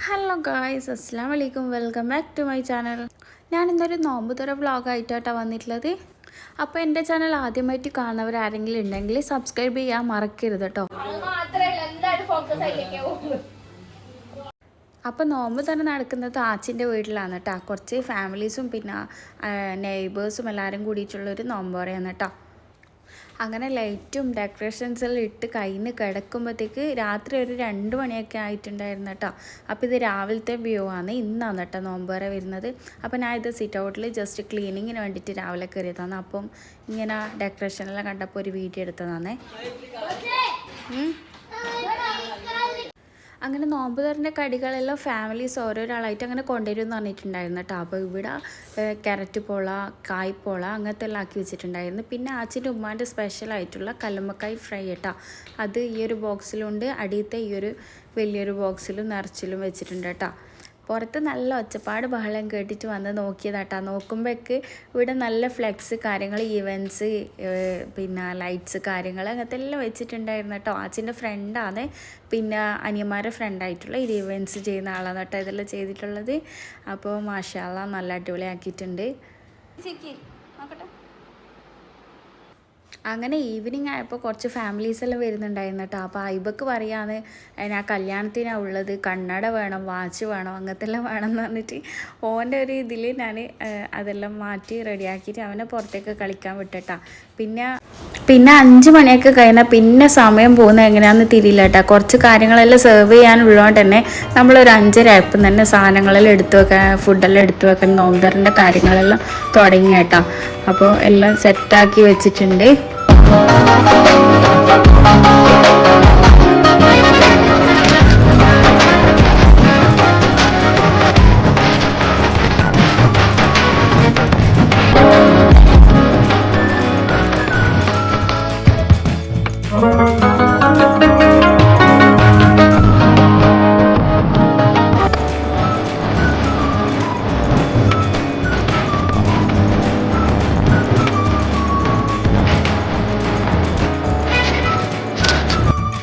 Hello guys, അസ്സലാമു അലൈക്കും. Welcome back to my channel. ഞാനിന്നൊരു നോമ്പ് തുറ വ്ളോഗായിട്ടാണ് വന്നിട്ടുള്ളത്. അപ്പോൾ എൻ്റെ ചാനൽ ആദ്യമായിട്ട് കാണുന്നവരാരെങ്കിലും ഉണ്ടെങ്കിൽ സബ്സ്ക്രൈബ് ചെയ്യാൻ മറക്കരുത് കേട്ടോ. അപ്പോൾ നോമ്പ് തന്നെ നടക്കുന്നത് ആച്ചിൻ്റെ വീട്ടിലാണ് കേട്ടോ. കുറച്ച് ഫാമിലീസും പിന്നെ നെയ്ബേഴ്സും എല്ലാവരും കൂടിയിട്ടുള്ളൊരു നോമ്പ് പറയാണ് കേട്ടോ. അങ്ങനെ ലൈറ്റും ഡെക്കറേഷൻസെല്ലാം ഇട്ട് കയ്യിൽ കിടക്കുമ്പോഴത്തേക്ക് രാത്രി ഒരു 2 മണിയൊക്കെ ആയിട്ടുണ്ടായിരുന്നു കേട്ടോ. അപ്പോൾ ഇത് രാവിലത്തെ വ്യൂ ആണ്. ഇന്നാണ് കേട്ടോ നോമ്പുറ വരുന്നത്. അപ്പോൾ ഞാൻ ഇത് സിറ്റ് ഔട്ടിൽ ജസ്റ്റ് ക്ലീനിങ്ങിന് വേണ്ടിയിട്ട് രാവിലെ കയറിയതാണ്. അപ്പം ഇങ്ങനെ ഡെക്കറേഷനെല്ലാം കണ്ടപ്പോൾ ഒരു വീഡിയോ എടുത്തതാണേ. അങ്ങനെ നോമ്പ് തുറൻ്റെ കടികളെല്ലാം ഫാമിലീസ് ഓരോരാളായിട്ട് അങ്ങനെ കൊണ്ടുവരുമെന്ന് പറഞ്ഞിട്ടുണ്ടായിരുന്നു കേട്ടോ. അപ്പോൾ ഇവിടെ ക്യാരറ്റ് പോള, കായ്പോള അങ്ങനത്തെ എല്ലാം ആക്കി വെച്ചിട്ടുണ്ടായിരുന്നു. പിന്നെ ആച്ചിൻ്റെ ഉമ്മാൻ്റെ സ്പെഷ്യലായിട്ടുള്ള കല്ലുമ്മക്കായ് ഫ്രൈ കേട്ടോ. അത് ഈ ഒരു ബോക്സിലുണ്ട്, അടിയത്തെ ഈ ഒരു വലിയൊരു ബോക്സിലും നിറച്ചിലും വെച്ചിട്ടുണ്ട് കേട്ടോ. പുറത്ത് നല്ല ഒച്ചപ്പാട് ബഹളം കേട്ടിട്ട് വന്ന് നോക്കിയതാട്ടോ. നോക്കുമ്പോഴേക്ക് ഇവിടെ നല്ല ഫ്ലെക്സ് കാര്യങ്ങൾ, ഈവൻറ്റ്സ്, പിന്നെ ലൈറ്റ്സ് കാര്യങ്ങൾ അങ്ങനത്തെ എല്ലാം വെച്ചിട്ടുണ്ടായിരുന്നു കേട്ടോ. ആച്ചിൻ്റെ ഫ്രണ്ടാണ്, പിന്നെ അനിയന്മാരുടെ ഫ്രണ്ടായിട്ടുള്ള ഈ ഈവൻറ്റ്സ് ചെയ്യുന്ന ആളാണ് കേട്ടോ ഇതെല്ലാം ചെയ്തിട്ടുള്ളത്. അപ്പോൾ മാഷാ അല്ലാ നല്ല അടിപൊളിയാക്കിയിട്ടുണ്ട്. അങ്ങനെ ഈവനിങ് ആയപ്പോൾ കുറച്ച് ഫാമിലീസെല്ലാം വരുന്നുണ്ടായിരുന്നു കേട്ടോ. അപ്പോൾ ഐബക്ക് പറയാന്ന് ഞാൻ കല്യാണത്തിനാണ് ഉള്ളത്, കണ്ണട വേണം, വാച്ച് വേണം, അങ്ങനത്തെ എല്ലാം വേണം എന്ന് പറഞ്ഞിട്ട് ഓൻ്റെ ഒരു ഇതിൽ ഞാൻ അതെല്ലാം മാറ്റി റെഡിയാക്കിയിട്ട് അവനെ പുറത്തേക്ക് കളിക്കാൻ വിട്ടേട്ടാ. പിന്നെ 5 മണിയൊക്കെ കഴിഞ്ഞാൽ പിന്നെ സമയം പോകുന്നത് എങ്ങനെയാണെന്ന് തിരിയില്ല കേട്ടോ. കുറച്ച് കാര്യങ്ങളെല്ലാം സെർവ് ചെയ്യാനുള്ളതുകൊണ്ട് തന്നെ നമ്മളൊരു 5:30 ആയപ്പം തന്നെ സാധനങ്ങളെല്ലാം എടുത്തു വെക്കാൻ, ഫുഡെല്ലാം എടുത്തു വെക്കാൻ നോമ്പറിൻ്റെ കാര്യങ്ങളെല്ലാം തുടങ്ങി കേട്ടോ. അപ്പോൾ എല്ലാം സെറ്റാക്കി വെച്ചിട്ടുണ്ട്.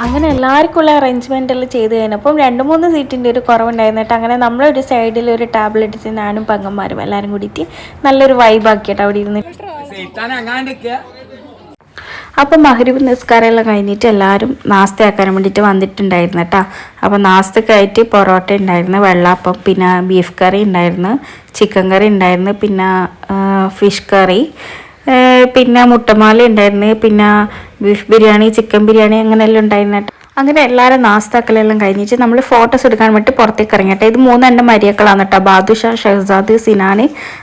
അങ്ങനെ എല്ലാവർക്കുള്ള അറേഞ്ച്മെൻ്റ് എല്ലാം ചെയ്ത് കഴിഞ്ഞപ്പം 2-3 സീറ്റിൻ്റെ ഒരു കുറവുണ്ടായിരുന്നു കേട്ടോ. അങ്ങനെ നമ്മളൊരു സൈഡിൽ ഒരു ടാബിൾ എടുത്ത് ഞാനും പെങ്ങന്മാരും എല്ലാവരും കൂടിയിട്ട് നല്ലൊരു വൈബാക്കിയിട്ട് അവിടെ ഇരുന്ന്. അപ്പം മഗ്‌രിബ് നിസ്കാരമെല്ലാം കഴിഞ്ഞിട്ട് എല്ലാവരും നാസ്തയാക്കാൻ വേണ്ടിയിട്ട് വന്നിട്ടുണ്ടായിരുന്നു കേട്ടോ. അപ്പോൾ നാസ്തക്കായിട്ട് പൊറോട്ട ഉണ്ടായിരുന്നു, വെള്ളാപ്പം, പിന്നെ ബീഫ് കറി ഉണ്ടായിരുന്നു, ചിക്കൻ കറി ഉണ്ടായിരുന്നു, പിന്നെ ഫിഷ് കറി, പിന്നെ മുട്ടമാല ഉണ്ടായിരുന്നു, പിന്നെ ബീഫ് ബിരിയാണി, ചിക്കൻ ബിരിയാണി അങ്ങനെയെല്ലാം ഉണ്ടായിരുന്നു. അങ്ങനെ എല്ലാവരും നാസ്താക്കലെല്ലാം കഴിഞ്ഞിട്ട് നമ്മൾ ഫോട്ടോസ് എടുക്കാൻ വേണ്ടി പുറത്തേക്ക് ഇറങ്ങിയിട്ട്. ഇത് 3 എൻ്റെ മരിയക്കളാണ് കേട്ടോ, ബാദുഷ, ഷഹസാദ്, സിനാൻ.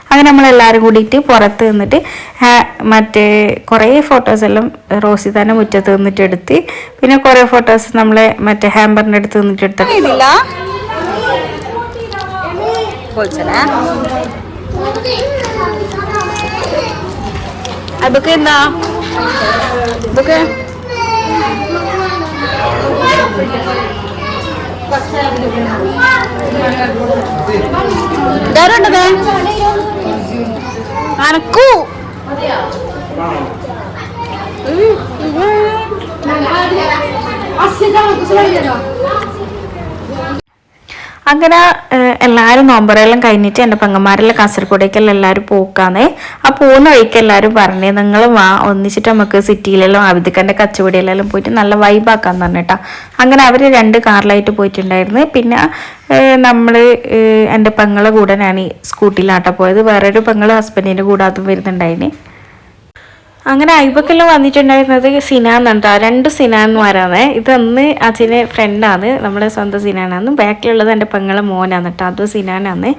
അങ്ങനെ നമ്മളെല്ലാവരും കൂടിയിട്ട് പുറത്ത് നിന്നിട്ട് മറ്റേ കുറേ ഫോട്ടോസെല്ലാം റോസിതാൻ്റെ മുറ്റത്ത് നിന്നിട്ട് എടുത്ത്, പിന്നെ കുറേ ഫോട്ടോസ് നമ്മളെ മറ്റേ ഹാമ്പറിൻ്റെ അടുത്ത് നിന്നിട്ട് എടുത്തിട്ടില്ല. അതൊക്കെ എന്താ ഇതൊക്കെ ഇതാരുണ്ടത് അനക്കൂ അങ്ങനെ എല്ലാവരും നോമ്പറെല്ലാം കഴിഞ്ഞിട്ട് എൻ്റെ പെങ്ങന്മാരെല്ലാം കാസർഗോഡേക്കെല്ലാം എല്ലാവരും പോക്കാന്നേ. ആ പോകുന്ന വഴിക്ക് എല്ലാവരും പറഞ്ഞേ നിങ്ങൾ വാ ഒന്നിച്ചിട്ട് നമുക്ക് സിറ്റിയിലെല്ലാം ആവിദിക്കാൻ്റെ കച്ചവടിയിലെല്ലാം പോയിട്ട് നല്ല വൈബാക്കാന്ന് പറഞ്ഞിട്ടാ. അങ്ങനെ അവർ 2 കാറിലായിട്ട് പോയിട്ടുണ്ടായിരുന്നു. പിന്നെ നമ്മൾ എൻ്റെ പെങ്ങളെ കൂടെ ഞാൻ സ്കൂട്ടിയിലാട്ടാ പോയത്. വേറൊരു പെങ്ങൾ ഹസ്ബൻഡിൻ്റെ കൂടെ അതും വരുന്നുണ്ടായിന്. അങ്ങനെ ഐബക്കെല്ലാം വന്നിട്ടുണ്ടായിരുന്നത് സിനാന്നുണ്ടോ, 2 സിനാന്മാരാണ്. ഇതൊന്ന് അച്ഛൻ്റെ ഫ്രണ്ടാണ്, നമ്മുടെ സ്വന്തം സിനാനാണ്. ബാക്കിലുള്ളത് എൻ്റെ പെങ്ങളെ മോനാണ് കേട്ടോ, അതും സിനാനാണ്.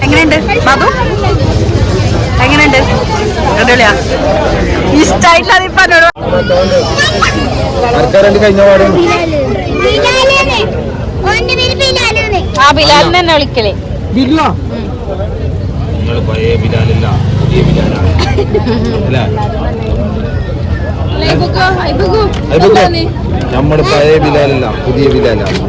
എങ്ങനെയുണ്ട് ബാബു? എങ്ങനെയുണ്ട്? അടിപൊളിയാ? ഇഷ്ടായിട്ടില്ല പറഞ്ഞോളൂ. ആ ബിലാലിനെ തന്നെ വിളിക്കലേ. ഞങ്ങൾ പഴയ ബിലാലില്ല പുതിയ ബിലാലാണ് നമ്മൾ പഴയ ബിലാലില്ല പുതിയ ബിലാലാണ്.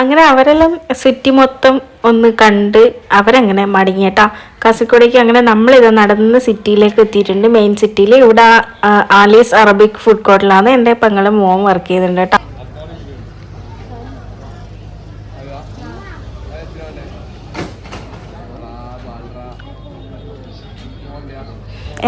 അങ്ങനെ അവരെല്ലാം സിറ്റി മൊത്തം ഒന്ന് കണ്ട് അവരങ്ങനെ മടങ്ങിയേട്ടാ. കാസർഗോഡേക്ക് അങ്ങനെ നമ്മളിത് നടന്ന് സിറ്റിയിലേക്ക് എത്തിയിട്ടുണ്ട്. മെയിൻ സിറ്റിയിൽ ഇവിടെ ആലീസ് അറബിക് ഫുഡ് കോർട്ടിലാണ് എൻ്റെ പെങ്ങളും മോൻ വർക്ക് ചെയ്തിട്ടുണ്ട് കേട്ടോ.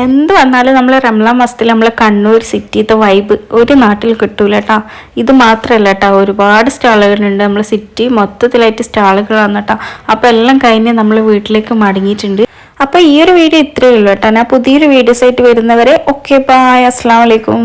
എന്ത് വന്നാലും നമ്മൾ റംലാൻ മാസത്തിൽ നമ്മൾ കണ്ണൂർ സിറ്റിത്തെ വൈബ് ഒരു നാട്ടിൽ കിട്ടൂല കേട്ടോ. ഇത് മാത്രമല്ല കേട്ടോ, ഒരുപാട് സ്റ്റാളുകളുണ്ട്. നമ്മൾ സിറ്റി മൊത്തത്തിലായിട്ട് സ്റ്റാളുകളാണ് കേട്ടോ. അപ്പോൾ എല്ലാം കഴിഞ്ഞ് നമ്മൾ വീട്ടിലേക്ക് മടങ്ങിയിട്ടുണ്ട്. അപ്പോൾ ഈ ഒരു വീഡിയോ ഇത്രയേ ഉള്ളൂ കേട്ടോ. ഞാൻ പുതിയൊരു വീഡിയോസ് ആയിട്ട് വരുന്നവരെ ഓക്കെ ബൈ, അസ്സലാമു അലൈക്കും.